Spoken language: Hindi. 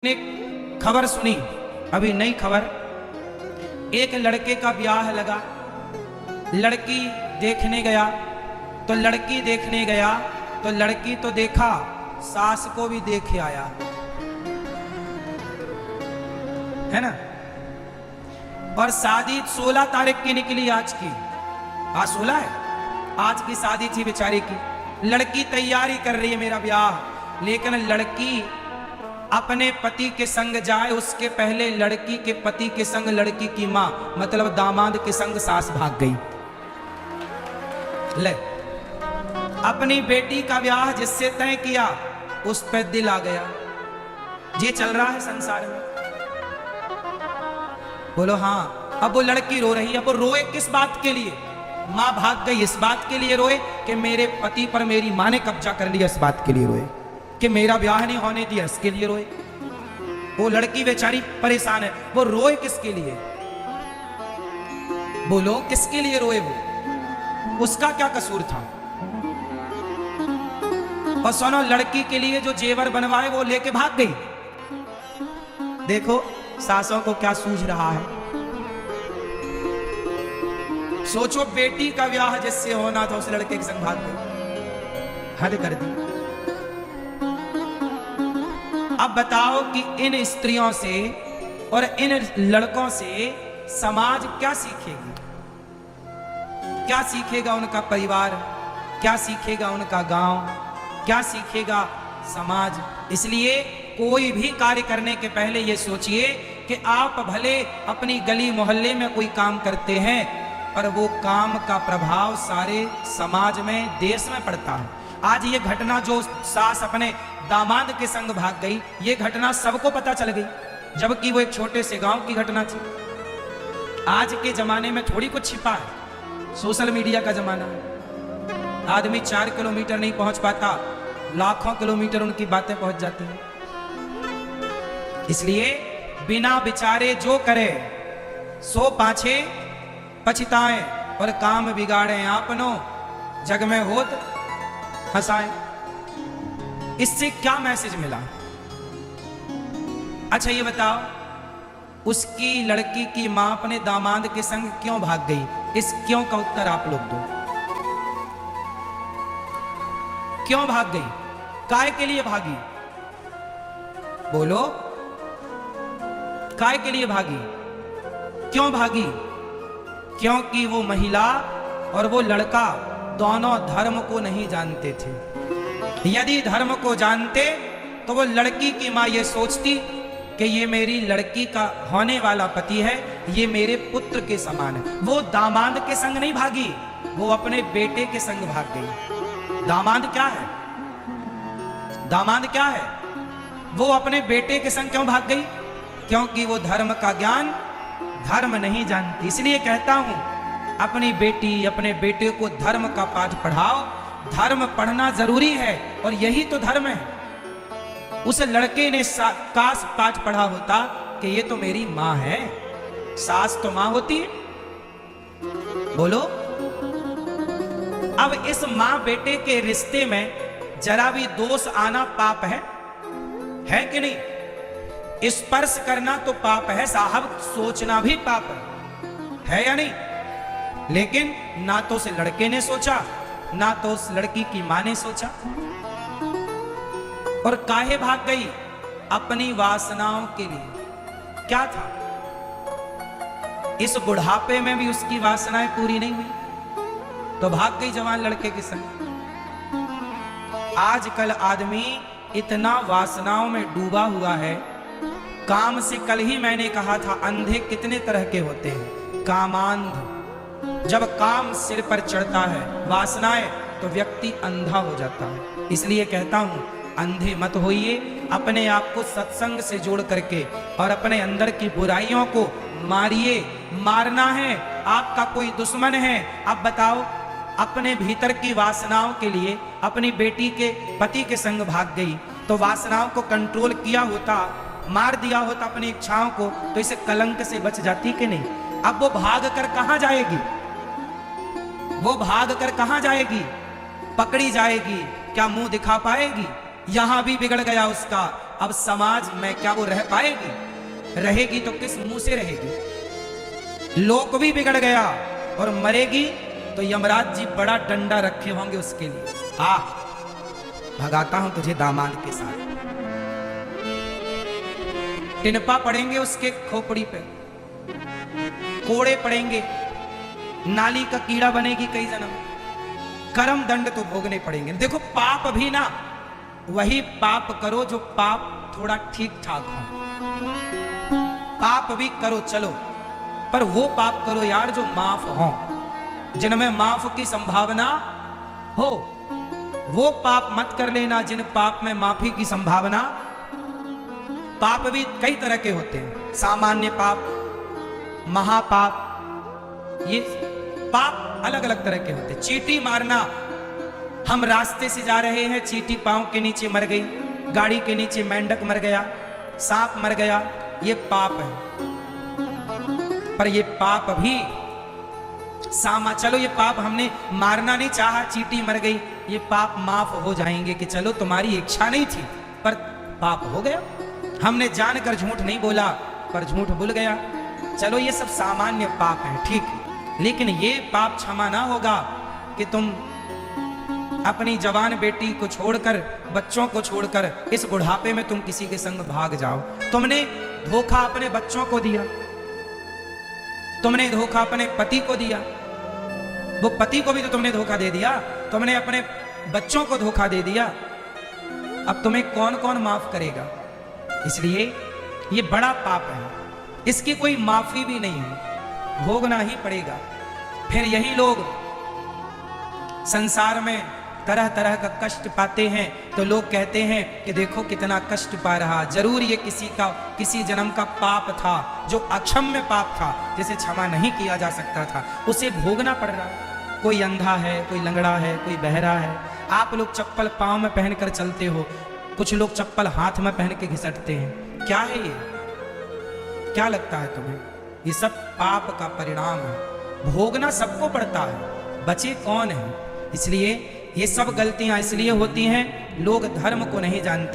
ने खबर सुनी, अभी नई खबर, एक लड़के का ब्याह लगा, लड़की देखने गया तो लड़की तो देखा, सास को भी देख आया, है ना। और शादी 16 तारीख की निकली, आज की, आज 16 है, आज की शादी थी बेचारी की। लड़की तैयारी कर रही है मेरा ब्याह, लेकिन लड़की अपने पति के संग जाए उसके पहले लड़की के पति के संग लड़की की मां मतलब दामाद के संग सास भाग गई। ले, अपनी बेटी का ब्याह जिससे तय किया उस पर दिल आ गया। ये चल रहा है संसार में, बोलो हाँ। अब वो लड़की रो रही है, अब वो रोए किस बात के लिए? मां भाग गई इस बात के लिए रोए कि मेरे पति पर मेरी मां ने कब्जा कर लिया, इस बात के लिए रोए कि मेरा ब्याह नहीं होने दिया, इसके लिए रोए। वो लड़की बेचारी परेशान है, वो रोए किसके लिए? बोलो किसके लिए रोए? वो उसका क्या कसूर था? और सुनो, लड़की के लिए जो जेवर बनवाए वो लेके भाग गई। देखो सासों को क्या सूझ रहा है। सोचो, बेटी का ब्याह जिससे होना था उस लड़के के संग भाग गई, हद कर दी। अब बताओ कि इन स्त्रियों से और इन लड़कों से समाज क्या सीखेगी? क्या सीखेगा उनका परिवार? क्या सीखेगा उनका गांव? क्या सीखेगा समाज? इसलिए कोई भी कार्य करने के पहले यह सोचिए कि आप भले अपनी गली मोहल्ले में कोई काम करते हैं, पर वो काम का प्रभाव सारे समाज में, देश में पड़ता है। आज ये घटना जो सास अपने दामाद के संग भाग गई, ये घटना सबको पता चल गई, जबकि वो एक छोटे से गांव की घटना थी। आज के जमाने में थोड़ी कुछ छिपा है, सोशल मीडिया का जमाना है। आदमी 4 किलोमीटर नहीं पहुंच पाता, लाखों किलोमीटर उनकी बातें पहुंच जाती हैं। इसलिए बिना विचारे जो करे सो पाछे पछताए, और काम बिगाड़े आपनो जग में होत हंसाए। इससे क्या मैसेज मिला? अच्छा ये बताओ, उसकी लड़की की मां अपने दामाद के संग क्यों भाग गई? इस क्यों का उत्तर आप लोग दो। क्यों भाग गई? काय के लिए भागी? बोलो, काय के लिए भागी? क्यों भागी? क्योंकि वो महिला और वो लड़का दोनों धर्म को नहीं जानते थे। यदि धर्म को जानते तो वो लड़की की मां ये सोचती कि ये मेरी लड़की का होने वाला पति है, ये मेरे पुत्र के समान है। वो दामाद के संग नहीं भागी, वो अपने बेटे के संग भाग गई। दामाद क्या है? दामाद क्या है? वो अपने बेटे के संग क्यों भाग गई? क्योंकि वो धर्म का ज्ञान, धर्म नहीं जानती। इसलिए कहता हूं, अपनी बेटी अपने बेटे को धर्म का पाठ पढ़ाओ। धर्म पढ़ना जरूरी है और यही तो धर्म है। उस लड़के ने काश पाठ पढ़ा होता कि ये तो मेरी मां है। सास तो मां होती है, बोलो। अब इस मां बेटे के रिश्ते में जरा भी दोष आना पाप है कि नहीं? स्पर्श करना तो पाप है साहब, सोचना भी पाप है या नहीं? लेकिन ना तो उस लड़के ने सोचा, ना तो उस लड़की की मां ने सोचा। और काहे भाग गई? अपनी वासनाओं के लिए। क्या था? इस बुढ़ापे में भी उसकी वासनाएं पूरी नहीं हुई तो भाग गई जवान लड़के के संग। आजकल आदमी इतना वासनाओं में डूबा हुआ है। काम से, कल ही मैंने कहा था, अंधे कितने तरह के होते हैं। कामांध, जब काम सिर पर चढ़ता है, वासनाएं, तो व्यक्ति अंधा हो जाता है। इसलिए कहता हूं, अंधे मत होइए। अपने आप को सत्संग से जोड़ करके और अपने अंदर की बुराइयों को मारिए। मारना है, आपका कोई दुश्मन है। अब बताओ, अपने भीतर की वासनाओं के लिए अपनी बेटी के पति के संग भाग गई, तो वासनाओं को कंट्रोल किया होता, मार दिया होता अपनी इच्छाओं को, तो इसे कलंक से बच जाती कि नहीं? अब वो भाग कर कहां जाएगी? वो भाग कर कहां जाएगी? पकड़ी जाएगी, क्या मुंह दिखा पाएगी? यहां भी बिगड़ गया उसका, अब समाज में क्या वो रह पाएगी? रहेगी तो किस मुंह से रहेगी? लोक भी बिगड़ गया और मरेगी तो यमराज जी बड़ा डंडा रखे होंगे उसके लिए। आ भगाता हूं तुझे दामाद के साथ। टिनपा पड़ेंगे उसके खोपड़ी पे, कोड़े पड़ेंगे, नाली का कीड़ा बनेगी कई जन्म, कर्म दंड तो भोगने पड़ेंगे। देखो पाप भी ना वही पाप करो जो पाप थोड़ा ठीक ठाक हो। पाप भी करो चलो, पर वो पाप करो यार जो माफ हो, जिनमें माफ की संभावना हो। वो पाप मत कर लेना जिन पाप में माफी की संभावना। पाप भी कई तरह के होते हैं, सामान्य पाप, महापाप, ये पाप अलग अलग तरह के होते हैं। चींटी मारना, हम रास्ते से जा रहे हैं, चींटी पांव के नीचे मर गई, गाड़ी के नीचे मेंढक मर गया, सांप मर गया, ये पाप है। पर ये पाप भी चलो ये पाप हमने मारना नहीं चाहा, चींटी मर गई, ये पाप माफ हो जाएंगे कि चलो तुम्हारी इच्छा नहीं थी पर पाप हो गया। हमने जानकर झूठ नहीं बोला पर झूठ भूल गया, चलो ये सब सामान्य पाप है, ठीक है। लेकिन ये पाप क्षमा ना होगा कि तुम अपनी जवान बेटी को छोड़कर, बच्चों को छोड़कर इस बुढ़ापे में तुम किसी के संग भाग जाओ। तुमने धोखा अपने बच्चों को दिया, तुमने धोखा अपने पति को दिया, वो पति को भी तो तुमने धोखा दे दिया, तुमने अपने बच्चों को धोखा दे दिया। अब तुम्हें कौन कौन माफ करेगा? इसलिए ये बड़ा पाप है, इसकी कोई माफी भी नहीं है, भोगना ही पड़ेगा। फिर यही लोग संसार में तरह तरह का कष्ट पाते हैं तो लोग कहते हैं कि देखो कितना कष्ट पा रहा, जरूर ये किसी जन्म का पाप था जो अक्षम्य पाप था, जिसे क्षमा नहीं किया जा सकता था, उसे भोगना पड़ रहा। कोई अंधा है, कोई लंगड़ा है, कोई बहरा है। आप लोग चप्पल पांव में पहनकर चलते हो, कुछ लोग चप्पल हाथ में पहन के घिसटते हैं। क्या है ये? क्या लगता है तुम्हें? ये सब पाप का परिणाम है, भोगना सबको पड़ता है, बचे कौन है? इसलिए ये सब गलतियां इसलिए होती हैं, लोग धर्म को नहीं जानते।